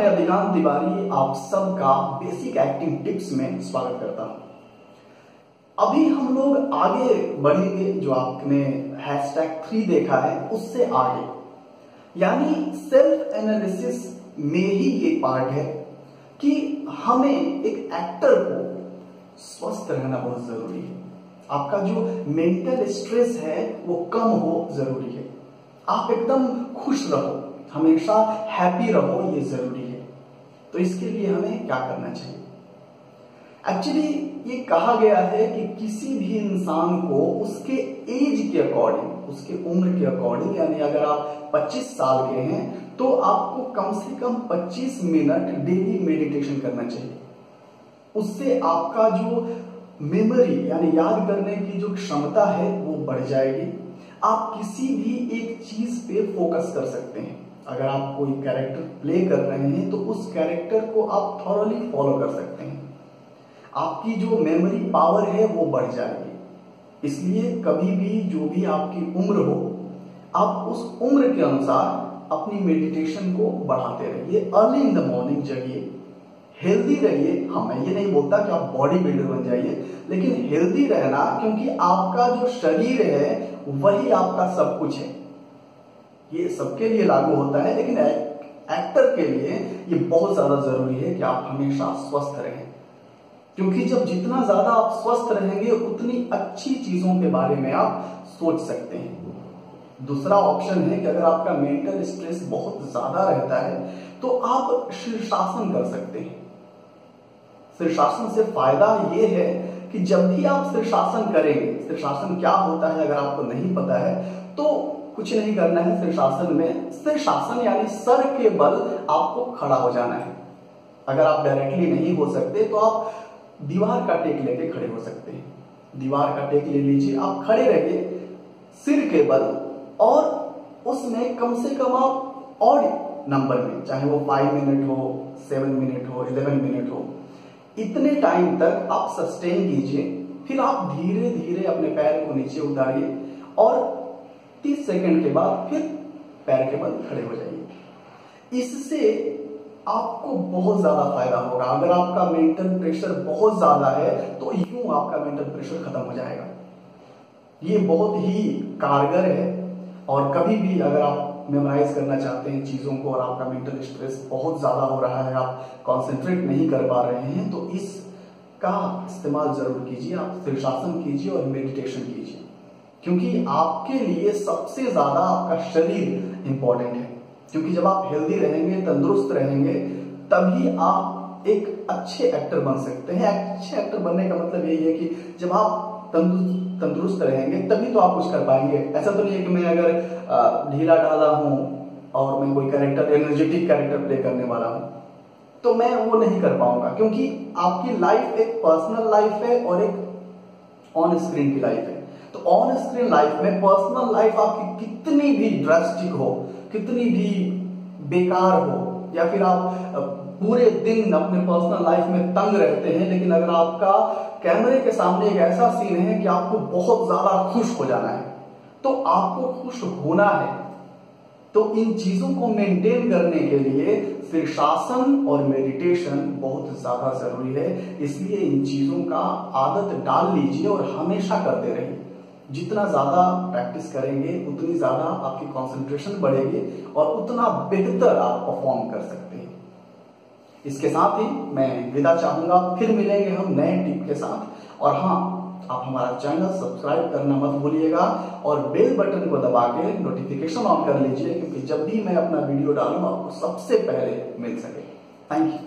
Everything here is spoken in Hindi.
मैं अधिकांश तिवारी आप सबका बेसिक एक्टिंग टिप्स में स्वागत करता हूं। अभी हम लोग आगे बढ़ेंगे, जो आपने #3 देखा है उससे आगे, यानी सेल्फ एनालिसिस में ही ये पार्ट है कि हमें एक एक्टर को स्वस्थ रहना बहुत जरूरी है। आपका जो मेंटल स्ट्रेस है वो कम हो जरूरी है। आप एकदम खुश रहो, हमेशा हैप्पी रहो, ये जरूरी है। तो इसके लिए हमें क्या करना चाहिए? एक्चुअली ये कहा गया है कि किसी भी इंसान को उसके एज के अकॉर्डिंग, उसके उम्र के अकॉर्डिंग, यानी अगर आप 25 साल के हैं तो आपको कम से कम 25 मिनट डेली मेडिटेशन करना चाहिए। उससे आपका जो मेमोरी यानी याद करने की जो क्षमता है वो बढ़ जाएगी। आप किसी भी एक चीज पे फोकस कर सकते हैं। अगर आप कोई कैरेक्टर प्ले कर रहे हैं तो उस कैरेक्टर को आप थॉरली फॉलो कर सकते हैं। आपकी जो मेमोरी पावर है वो बढ़ जाएगी। इसलिए कभी भी जो भी आपकी उम्र हो, आप उस उम्र के अनुसार अपनी मेडिटेशन को बढ़ाते रहिए। अर्ली इन द मॉर्निंग जगिए, हेल्दी रहिए। हाँ, मैं ये नहीं बोलता कि आप बॉडी बिल्डर बन जाइए, लेकिन हेल्दी रहना, क्योंकि आपका जो शरीर है वही आपका सब कुछ है। ये सबके लिए लागू होता है, लेकिन एक्टर के लिए ये बहुत ज्यादा जरूरी है कि आप हमेशा स्वस्थ रहें, क्योंकि जब जितना ज्यादा आप स्वस्थ रहेंगे उतनी अच्छी चीजों के बारे में आप सोच सकते हैं। दूसरा ऑप्शन है कि अगर आपका मेंटल स्ट्रेस बहुत ज्यादा रहता है तो आप शीर्षासन कर सकते हैं। शीर्षासन से फायदा ये है कि जब भी आप शीर्षासन करेंगे, शीर्षासन क्या होता है अगर आपको नहीं पता है तो कुछ नहीं करना है। शीर्षासन में, शीर्षासन यानी सर के बल आपको खड़ा हो जाना है। अगर आप डायरेक्टली नहीं हो सकते तो आप दीवार का टेक लेके खड़े हो सकते हैं। दीवार का टेक ले लीजिए, आप खड़े रहिए सिर के बल, और उसमें कम से कम आप ऑड नंबर में, चाहे वो 5 मिनट हो, 7 मिनट हो, 11 मिनट हो, इतने टाइम तक आप सस्टेन कीजिए। फिर आप धीरे धीरे अपने पैर को नीचे उतारिए और 30 सेकंड के बाद फिर पैर के बल खड़े हो जाइए। इससे आपको बहुत ज्यादा फायदा होगा। अगर आपका मेंटल प्रेशर बहुत ज्यादा है तो यूं आपका मेंटल प्रेशर खत्म हो जाएगा। ये बहुत ही कारगर है। और कभी भी अगर आप मेमोराइज करना चाहते हैं चीजों को और आपका मेंटल स्ट्रेस बहुत ज्यादा हो रहा है, आप कंसंट्रेट नहीं कर पा रहे हैं, तो इसका इस्तेमाल जरूर कीजिए। आप शीर्षासन कीजिए और मेडिटेशन कीजिए, क्योंकि आपके लिए सबसे ज्यादा आपका शरीर इंपॉर्टेंट है। क्योंकि जब आप हेल्दी रहेंगे, तंदुरुस्त रहेंगे, तभी आप एक अच्छे एक्टर बन सकते हैं। अच्छे एक्टर बनने का मतलब यही है कि जब आप तंदुरुस्त रहेंगे तभी तो आप कुछ कर पाएंगे। ऐसा तो नहीं है कि मैं अगर ढीला ढाला हूं और मैं कोई कैरेक्टर, एनर्जेटिक कैरेक्टर प्ले करने वाला हूं, तो मैं वो नहीं कर पाऊंगा। क्योंकि आपकी लाइफ एक पर्सनल लाइफ है और एक ऑन स्क्रीन की लाइफ है। तो ऑन स्क्रीन लाइफ में पर्सनल लाइफ आपकी कितनी भी ड्रास्टिक हो, कितनी भी बेकार हो, या फिर आप पूरे दिन अपने पर्सनल लाइफ में तंग रहते हैं, लेकिन अगर आपका कैमरे के सामने एक ऐसा सीन है कि आपको बहुत ज्यादा खुश हो जाना है, तो आपको खुश होना है, तो इन चीजों को मेंटेन करने के लिए शीर्षासन और मेडिटेशन बहुत ज्यादा जरूरी है। इसलिए इन चीजों का आदत डाल लीजिए और हमेशा करते रहिए। जितना ज्यादा प्रैक्टिस करेंगे उतनी ज्यादा आपकी कंसंट्रेशन बढ़ेगी और उतना बेहतर आप परफॉर्म कर सकते हैं। इसके साथ ही मैं विदा चाहूंगा। फिर मिलेंगे हम नए टिप के साथ। और हाँ, आप हमारा चैनल सब्सक्राइब करना मत भूलिएगा और बेल बटन को दबा के नोटिफिकेशन ऑन कर लीजिए, क्योंकि जब भी मैं अपना वीडियो डालूं आपको सबसे पहले मिल सके। Thank you.